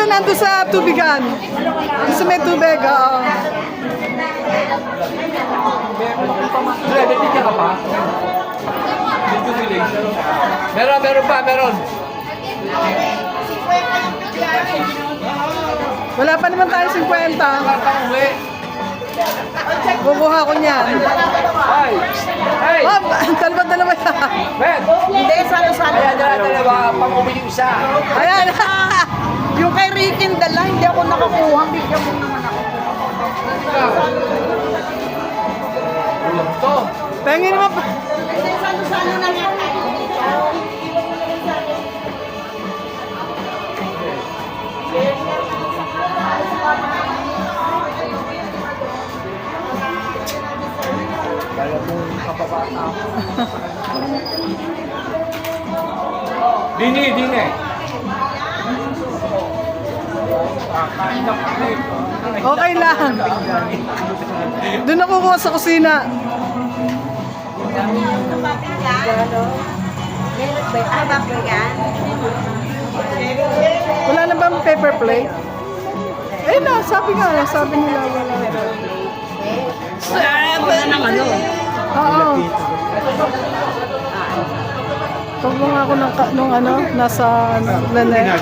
nandun sa tubigan. Doon sa may tubig, oo. Bibigyan ka pa? Meron. Wala pa naman tayo 50. Kukuha ko niyan. Hey! Oh, dalawa yan. Ben! Hindi, salo-salo. Ayan, dalawa, pang-umili isa. Ayan. Yung kay Ricky dala, hindi ako nakakuha. Bigyan mo naman ako. Ulam to. Pengin mo pa. Hindi, salo-salo na yan. Kaya mong kapabata ako. Dini. Kain na kami. Okay lang. Doon ako kuha sa kusina. Wala na bang paper plate? Eh na, sabi nila wala. Oo. Tugong ako nung nasa lanet.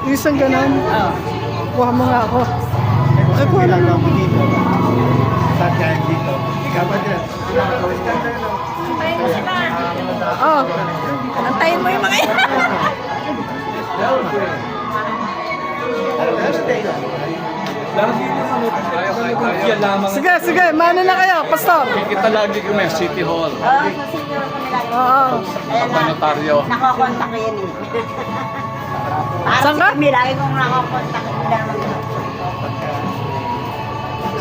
Isang ganun. Kuha mo nga ako. Ay, kuha na lang. Oh. Antayin mo yung mga yan. Sige, mano na kayo, pastor. Kita lagi kami sa City Hall. Oo. Papa notaryo. Nakakontak yan eh. Saan ka? May lagi kong nakakontak.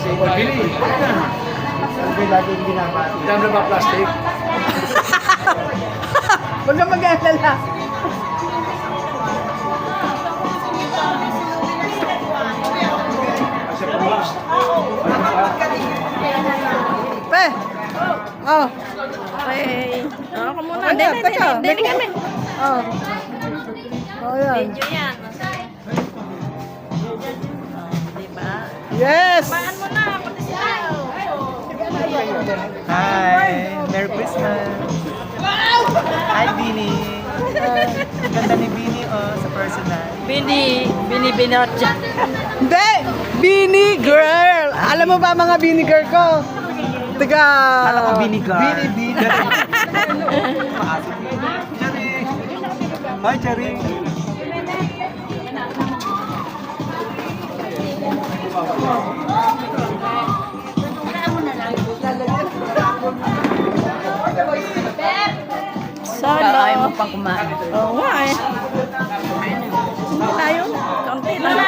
Bili. Dami na ba plastic? Huwag kang mag-aalala. Pe! Oh. Okay. Ako muna. Ayan, teka. Dili kami. Oh. Oh, yan. Video yan. Diba? Yes! Paan mo na. Pati sila. Hi! Merry Christmas! Hi, Bini! Ganda ni Bini sa personal. Bini Binotcha. Hindi! Bini girl! Alam mo ba mga bini girl ko? Taga... Kala ko Binigar. Bini! Hi, Jerry! Solo. Ayaw mo pang kumain. Oo nga eh. Tayo. Kaunti lang.